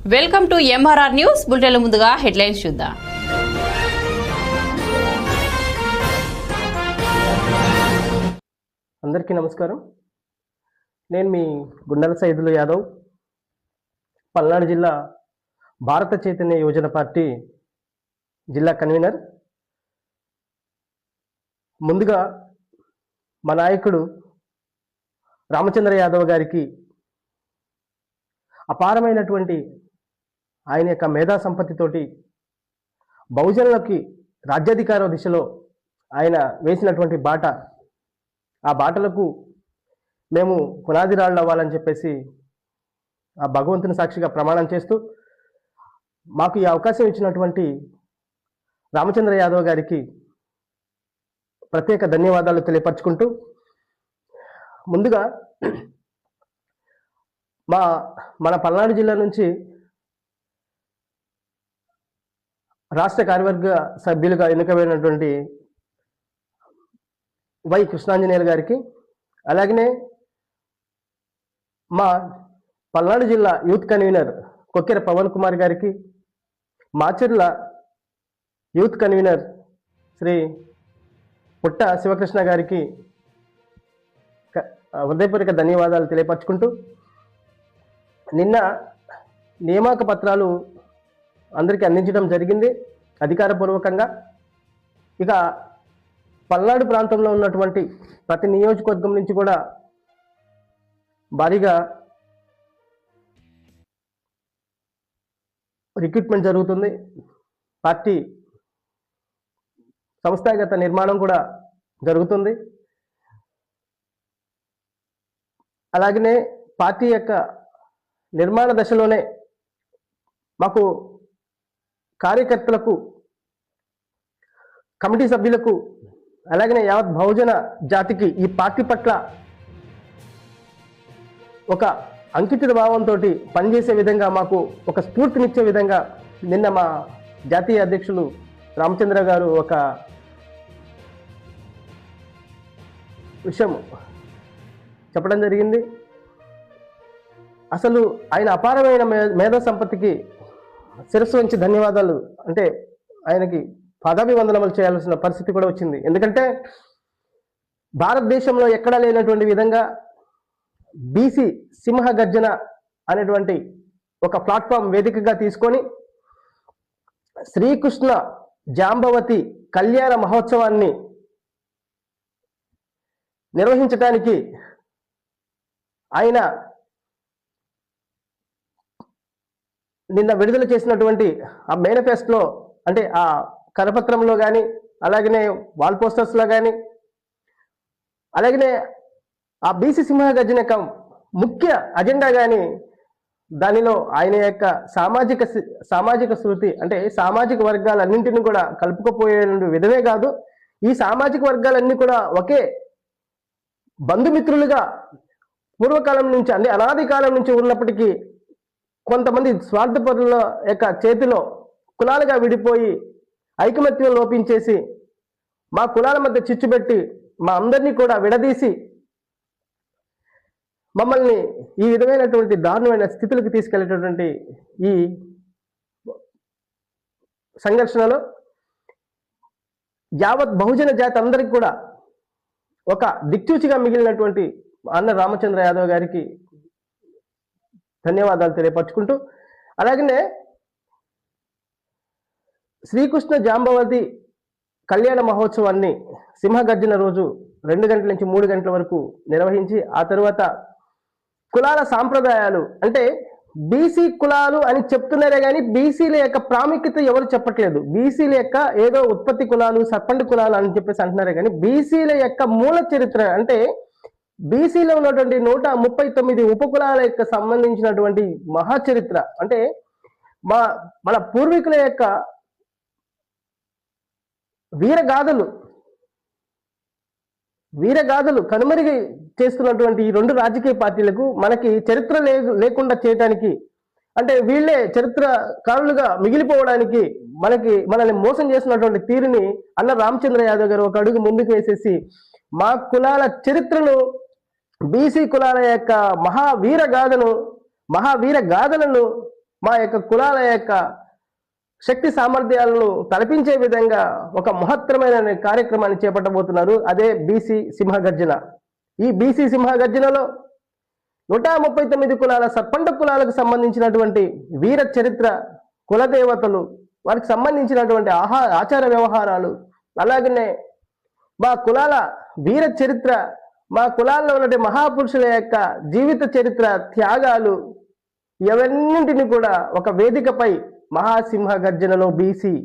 Welcome to MRR news బులెటిన్ల ముందుగా headlines చూద్దాం. అందరికీ నమస్కారం. నేను మీ గుండెల సైదులు యాదవ్, పల్నాడు జిల్లా భారత చైతన్య యువజన పార్టీ జిల్లా కన్వీనర్. ముందుగా మా నాయకుడు రామచంద్ర యాదవ్ గారికి అపారమైనటువంటి ఆయన యొక్క మేధా సంపత్తితోటి బహుజనులకి రాజ్యాధికార దిశలో ఆయన వేసినటువంటి బాట, ఆ బాటలకు మేము పునాది రాళ్ళు అవ్వాలని చెప్పేసి ఆ భగవంతుని సాక్షిగా ప్రమాణం చేస్తూ మాకు ఈ అవకాశం ఇచ్చినటువంటి రామచంద్ర యాదవ్ గారికి ప్రత్యేక ధన్యవాదాలు తెలియపరచుకుంటూ, ముందుగా మన పల్నాడు జిల్లా నుంచి రాష్ట్ర కార్యవర్గ సభ్యులుగా ఎన్నికైనటువంటి వై కృష్ణాంజనేయులు గారికి, అలాగనే మా పల్నాడు జిల్లా యూత్ కన్వీనర్ కొక్కెర పవన్ కుమార్ గారికి, మాచర్ల యూత్ కన్వీనర్ శ్రీ పుట్ట శివకృష్ణ గారికి హృదయపూర్వక ధన్యవాదాలు తెలియపరచుకుంటూ, నిన్న నియామక పత్రాలు అందరికీ అందించడం జరిగింది అధికారపూర్వకంగా. ఇక పల్నాడు ప్రాంతంలో ఉన్నటువంటి ప్రతి నియోజకవర్గం నుంచి కూడా భారీగా రిక్రూట్మెంట్ జరుగుతుంది. పార్టీ సంస్థాగత నిర్మాణం కూడా జరుగుతుంది. అలాగనే పార్టీ యొక్క నిర్మాణ దశలోనే మాకు కార్యకర్తలకు, కమిటీ సభ్యులకు, అలాగనే యావత్ బహుజన జాతికి ఈ పార్టీ పట్ల ఒక అంకిత భావంతో పనిచేసే విధంగా, మాకు ఒక స్ఫూర్తినిచ్చే విధంగా నిన్న మా జాతీయ అధ్యక్షులు రామచంద్ర గారు ఒక విషయం చెప్పడం జరిగింది. అసలు ఆయన అపారమైన మేధా సంపత్తికి శిరస్సు వంచి ధన్యవాదాలు, అంటే ఆయనకి పాదాభివందనములు చేయాల్సిన పరిస్థితి కూడా వచ్చింది. ఎందుకంటే భారతదేశంలో ఎక్కడా లేనటువంటి విధంగా బీసీ సింహ గర్జన అనేటువంటి ఒక ప్లాట్ఫామ్ వేదికగా తీసుకొని శ్రీకృష్ణ జాంబవతి కళ్యాణ మహోత్సవాన్ని నిర్వహించడానికి ఆయన నిన్న విడుదల చేసినటువంటి ఆ మేనిఫెస్టోలో, అంటే ఆ కరపత్రంలో కానీ, అలాగనే వాల్ పోస్టర్స్లో కానీ, అలాగనే ఆ బీసీ సింహ గర్జన యొక్క ముఖ్య అజెండా కానీ, దానిలో ఆయన యొక్క సామాజిక శృతి, అంటే సామాజిక వర్గాలన్నింటినీ కూడా కలుపుకుపోయే విధమే కాదు, ఈ సామాజిక వర్గాలన్నీ కూడా ఒకే బంధుమిత్రులుగా పూర్వకాలం నుంచి, అంటే అనాది కాలం నుంచి ఉన్నప్పటికీ కొంతమంది స్వార్థపరుల యొక్క చేతిలో కులాలుగా విడిపోయి ఐకమత్యం లోపించేసి మా కులాల మధ్య చిచ్చుపెట్టి మా అందరినీ కూడా విడదీసి మమ్మల్ని ఈ విధమైనటువంటి దారుణమైన స్థితులకు తీసుకెళ్లేటటువంటి ఈ సంఘర్షణలో యావత్ బహుజన జాతి అందరికి కూడా ఒక దిక్చూచిగా మిగిలినటువంటి అన్న రామచంద్ర యాదవ్ గారికి ధన్యవాదాలు తెలియపరచుకుంటూ, అలాగనే శ్రీకృష్ణ జాంబవతి కళ్యాణ మహోత్సవాన్ని సింహగర్జన రోజు 2 గంటల నుంచి 3 గంటల వరకు నిర్వహించి, ఆ తర్వాత కులాల సాంప్రదాయాలు, అంటే బీసీ కులాలు అని చెప్తున్నారే కానీ బీసీల యొక్క ప్రాముఖ్యత ఎవరు చెప్పట్లేదు. బీసీల యొక్క ఏదో ఉత్పత్తి కులాలు, సర్పంచ్ కులాలు అని చెప్పేసి అంటున్నారే కానీ బీసీల యొక్క మూల చరిత్ర, అంటే బీసీలో ఉన్నటువంటి 139 ఉపకులాల యొక్క సంబంధించినటువంటి మహాచరిత్ర, అంటే మన పూర్వీకుల యొక్క వీరగాథలు కనుమరుగు చేస్తున్నటువంటి ఈ 2 రాజకీయ పార్టీలకు మనకి చరిత్ర లేకుండా చేయడానికి, అంటే వీళ్ళే చరిత్రకారులుగా మిగిలిపోవడానికి మనల్ని మోసం చేసినటువంటి తీరుని అన్న రామచంద్ర యాదవ్ గారు ఒక అడుగు ముందుకు వేసేసి మా కులాల చరిత్రను, బీసీ కులాల యొక్క మహావీర గాథలను మా యొక్క కులాల యొక్క శక్తి సామర్థ్యాలను తలపించే విధంగా ఒక మహత్తరమైన కార్యక్రమాన్ని చేపట్టబోతున్నారు. అదే బీసీ సింహగర్జన. ఈ బీసీ సింహగర్జనలో 139 కులాల సర్పంట కులాలకు సంబంధించినటువంటి వీర చరిత్ర, కులదేవతలు, వారికి సంబంధించినటువంటి ఆచార వ్యవహారాలు, అలాగనే మా కులాల వీర చరిత్ర, మా కులాల్లో ఉన్నటువంటి మహాపురుషుల యొక్క జీవిత చరిత్ర, త్యాగాలు, ఇవన్నింటినీ కూడా ఒక వేదికపై మహాసింహ గర్జనలో బీసీ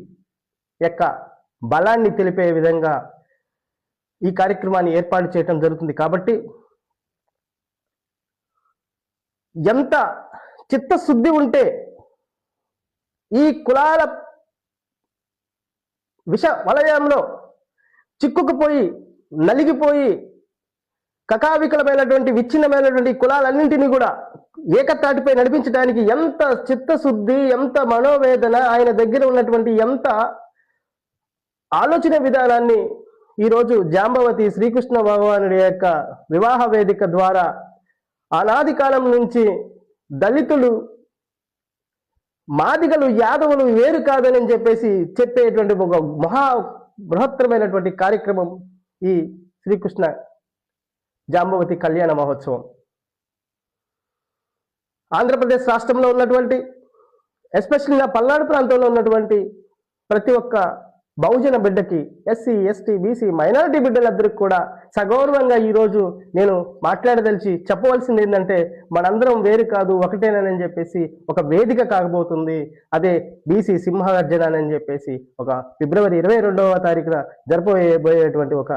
యొక్క బలాన్ని తెలిపే విధంగా ఈ కార్యక్రమాన్ని ఏర్పాటు చేయడం జరుగుతుంది. కాబట్టి ఎంత చిత్తశుద్ధి ఉంటే ఈ కులాల విష వలయంలో చిక్కుకుపోయి నలిగిపోయి కకావికలమైనటువంటి విచ్ఛిన్నమైనటువంటి కులాలన్నింటినీ కూడా ఏకతాటిపై నడిపించడానికి ఎంత చిత్తశుద్ధి, ఎంత మనోవేదన, ఆయన దగ్గర ఉన్నటువంటి ఎంత ఆలోచన విధానాన్ని ఈరోజు జాంబవతి శ్రీకృష్ణ భగవానుడి యొక్క వివాహ వేదిక ద్వారా అనాది కాలం నుంచి దళితులు, మాదిగలు, యాదవులు వేరు కాదని చెప్పేసి చెప్పేటువంటి ఒక మహా బృహత్తరమైనటువంటి కార్యక్రమం ఈ శ్రీకృష్ణ జాంబవతి కళ్యాణ మహోత్సవం. ఆంధ్రప్రదేశ్ రాష్ట్రంలో ఉన్నటువంటి, ఎస్పెషల్లీ నా పల్నాడు ప్రాంతంలో ఉన్నటువంటి ప్రతి ఒక్క బహుజన బిడ్డకి, ఎస్సీ, ఎస్టీ, బీసీ, మైనారిటీ బిడ్డలందరికీ కూడా సగౌరవంగా ఈరోజు నేను మాట్లాడదలిచి చెప్పవలసింది ఏంటంటే, మనందరం వేరు కాదు ఒకటేనని చెప్పేసి ఒక వేదిక కాకపోతుంది. అదే బీసీ సింహగర్జన అని చెప్పేసి ఒక ఫిబ్రవరి 22వ తారీఖున జరపబోయేటువంటి ఒక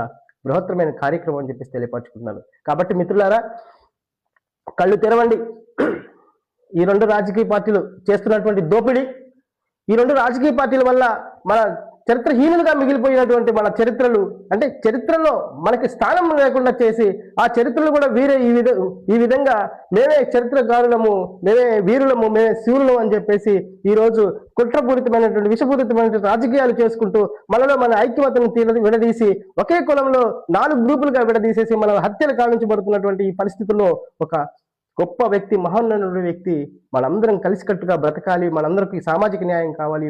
బృహత్తరమైన కార్యక్రమం అని చెప్పేసి తెలియపరచుకుంటున్నాను. కాబట్టి మిత్రులారా, కళ్ళు తెరవండి. ఈ రెండు రాజకీయ పార్టీలు చేస్తున్నటువంటి దోపిడీ, ఈ రెండు రాజకీయ పార్టీల వల్ల మన చరిత్రహీనులుగా మిగిలిపోయినటువంటి మన చరిత్రలు, అంటే చరిత్రలో మనకి స్థానం లేకుండా చేసి ఆ చరిత్రలు కూడా వీరే ఈ విధంగా మేమే చరిత్రకారులము, మేమే వీరులము, మేమే శివులము అని చెప్పేసి ఈరోజు కుట్రపూరితమైనటువంటి విషపూరితమైనటువంటి రాజకీయాలు చేసుకుంటూ మనలో మన ఐక్యమతను విడదీసి ఒకే కులంలో 4 గ్రూపులుగా విడదీసేసి మన హత్యలు కావించబడుతున్నటువంటి ఈ పరిస్థితుల్లో ఒక గొప్ప వ్యక్తి, మహోన్నతుడి వ్యక్తి, మనందరం కలిసికట్టుగా బ్రతకాలి, మనందరికి సామాజిక న్యాయం కావాలి,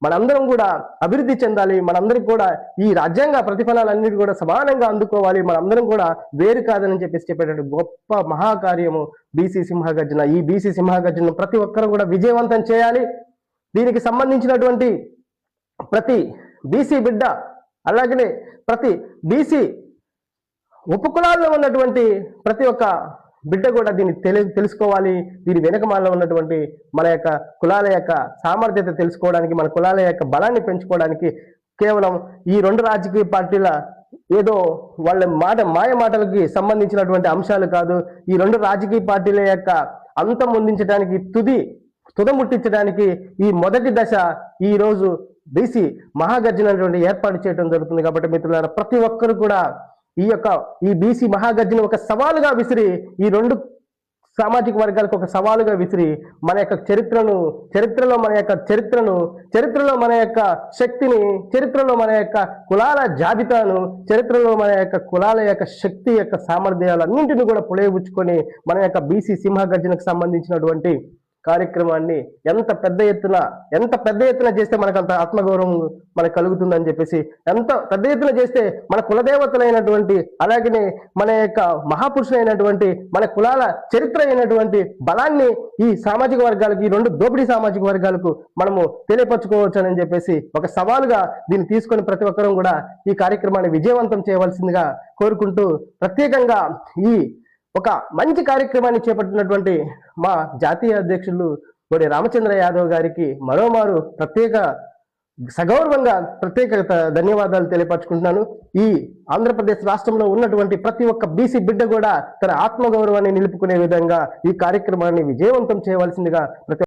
మనందరం కూడా అభివృద్ధి చెందాలి, మనందరికి కూడా ఈ రాజ్యాంగ ప్రతిఫలాలన్నిటి కూడా సమానంగా అందుకోవాలి, మనందరం కూడా వేరు కాదని చెప్పేటువంటి గొప్ప మహాకార్యము బీసీ సింహగర్జన. ఈ బీసీ సింహగర్జన ప్రతి ఒక్కరూ కూడా విజయవంతం చేయాలి. దీనికి సంబంధించినటువంటి ప్రతి బీసీ బిడ్డ, అలాగనే ప్రతి బీసీ ఉపకులాల్లో ఉన్నటువంటి ప్రతి ఒక్క బిడ్డ కూడా దీన్ని తెలుసుకోవాలి. దీని వెనకమాలలో ఉన్నటువంటి మన యొక్క కులాల యొక్క సామర్థ్యత తెలుసుకోవడానికి, మన కులాల యొక్క బలాన్ని పెంచుకోవడానికి కేవలం ఈ రెండు రాజకీయ పార్టీల ఏదో వాళ్ళ మాయ మాటలకి సంబంధించినటువంటి అంశాలు కాదు. ఈ రెండు రాజకీయ పార్టీల యొక్క అంతం ముందించడానికి, తుదముట్టించడానికి ఈ మొదటి దశ ఈ రోజు బీసీ మహాగర్జన ఏర్పాటు చేయడం జరుగుతుంది. కాబట్టి మిత్రులారా, ప్రతి ఒక్కరు కూడా ఈ బీసీ మహాగర్జన ఒక సవాలుగా విసిరి, ఈ రెండు సామాజిక వర్గాలకు ఒక సవాలుగా విసిరి మన యొక్క చరిత్రలో మన యొక్క చరిత్రలో మన యొక్క శక్తిని, చరిత్రలో మన యొక్క కులాల జాబితాను, చరిత్రలో మన యొక్క కులాల యొక్క శక్తి యొక్క సామర్థ్యాలు అన్నింటినీ కూడా పులయబుచ్చుకొని మన యొక్క బీసీ సింహగర్జనకు సంబంధించినటువంటి కార్యక్రమాన్ని ఎంత పెద్ద ఎత్తున చేస్తే మనకు అంత ఆత్మగౌరవం మనకు కలుగుతుందని చెప్పేసి, ఎంత పెద్ద ఎత్తున చేస్తే మన కులదేవతలైనటువంటి, అలాగనే మన యొక్క మహాపురుషులైనటువంటి, మన కులాల చరిత్ర అయినటువంటి బలాన్ని ఈ సామాజిక వర్గాలకు, ఈ రెండు దోపిడీ సామాజిక వర్గాలకు మనము తెలియపరచుకోవచ్చు అని చెప్పేసి ఒక సవాలుగా దీన్ని తీసుకొని ప్రతి ఒక్కరూ కూడా ఈ కార్యక్రమాన్ని విజయవంతం చేయవలసిందిగా కోరుకుంటూ, ప్రత్యేకంగా ఈ ఒక మంచి కార్యక్రమాన్ని చేపట్టినటువంటి మా జాతీయ అధ్యక్షులు గోడి రామచంద్ర యాదవ్ గారికి మరోమారు సగౌరవంగా ప్రత్యేక ధన్యవాదాలు తెలియపరచుకుంటున్నాను. ఈ ఆంధ్రప్రదేశ్ రాష్ట్రంలో ఉన్నటువంటి ప్రతి ఒక్క బీసీ బిడ్డ కూడా తన ఆత్మగౌరవాన్ని నిలుపుకునే విధంగా ఈ కార్యక్రమాన్ని విజయవంతం చేయవలసిందిగా ప్రతి